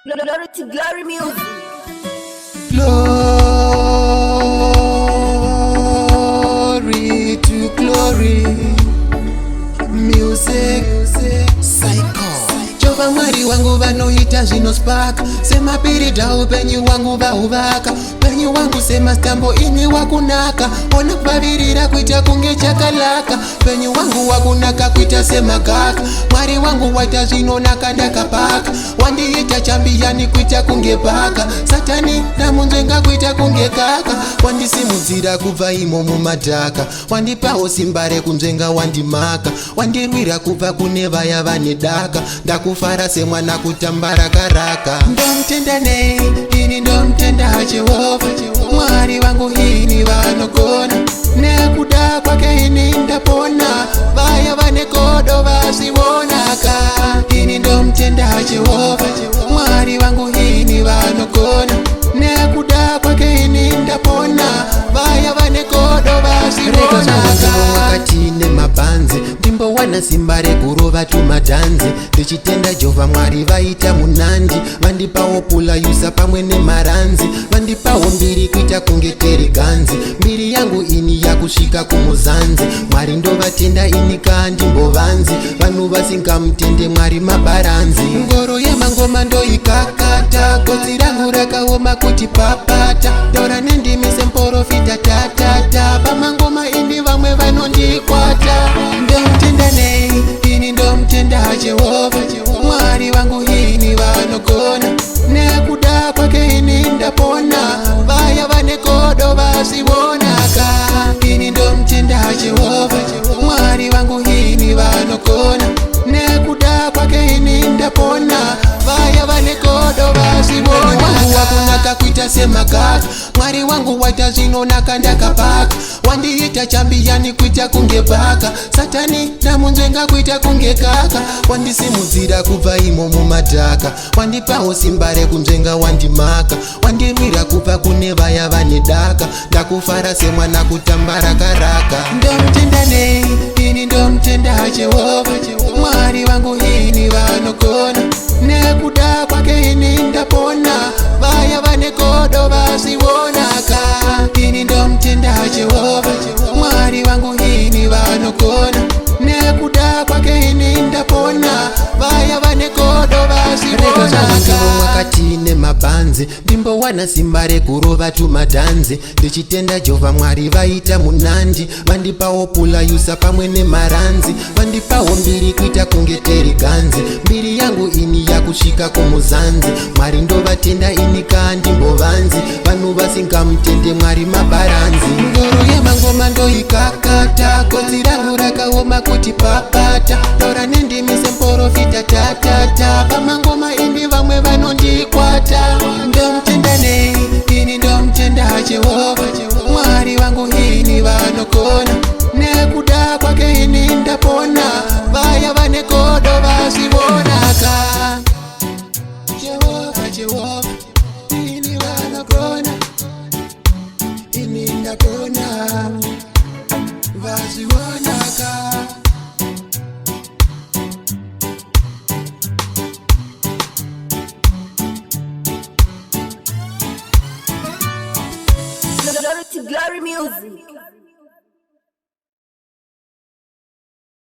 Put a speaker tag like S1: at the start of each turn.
S1: Glory to glory music.
S2: Glory to glory music. Psycho. Jova mwari wangu vanoita zvinospark semapirita upenyu wangu vauvaka upenyu wangu semastambo ini wakunaka ona kuvavirira kuita kunge chakalaka upenyu wangu wakunaka kuita semagaka mwari wangu waita zvinonaka ndakapaka wandiita chambiyani kuita kunge bhaka satani namunzvenga kuita kunge kaka wandisimudzira kubva imo mumadhaka wandipawo simba rekunzvenga wandimaka wandirwira kubva kune vaya vane daka ndakufara semwana kutambara karaka ndomtenda nei ini ndomtenda Jehovha mwari wangu ini vanogona nekuda kwake ini ndapona vaya vane kodo vazivonaka ini ndomtenda Jehovha mwari wangu ini vanogona nekuda kwake ini ndapona vaya vane kodo vazivonaka wakati nemabhanzi ndimbowana simba rekurova tumadhanzi ndichitenda Jehovha mwari vaita munandi vandipawo pula yusa pamwe nemaranzi vandipawo mbiri kuita kunge teriganzi mbiri yangu ini yakusvika kumuzanzi mwari ndovatenda ini kandimbovanzi vanhu vasingamutende mwari mabaranzi ngoro yemangoma ndoikakata godzi rangu rakaoma kuti papata taura nendimi semporofita tatata pamangoma ini vamwe vanondikwata ndomtenda nei ini ndomtenda Jehovha mwari wangu ini vanogona nekuda kwake ini ndapona vaya vane kodo vazivonaka ini ndomtenda Jehovha mwari wangu ini vanogona nekuda kwake ini ndapona vaya vane kodo vazivonaka wakunaka kuita semagaka mwari wangu waita zvinonaka ndakapaka wandiita chambiyani kuita kunge bhaka satani namunzvenga kuita kunge kaka wandisimudzira kubva imo mumadhaka wandipawo simba rekunzvenga wandimaka wandirwira kubva kune vaya vane daka ndakufara semwana kutambara karaka ndomtenda nei ini ndomtenda Jehovha mwari wangu ini vanogona nekuda kwake ini ndapona vaya vane kodo vazivonaka ini ndomtenda Jehovha mwari wangu ini vanogona nekuda kwake ini ndapona vaya vane kodo vazivonaka mwakati nemabhanzi ndimbowana simba rekurova tumadhanzi ndichitenda Jehovha mwari vaita munandi vandipawo pula yusa pamwe nemaranzi vandipawo mbiri kuita kunge teriganzi mbiri yangu ini yakusvika kumuzanzi mwari ndovatenda ini kandimbovanzi vanhu vasingamutende mwari mabaranzi ngoro yemangoma ndoikakata godzi rangu rakaoma kuti papata taura nendimi semporofita tatata pamangoma ini vamwe vanondikwata ndomtenda nei ini ndomtenda Jehovha mwari wangu ini vanogona nekuda kwake ini ndapona vaya vane kodo vazivonaka Jehovha ini vanogona ini ndapona vazivonaka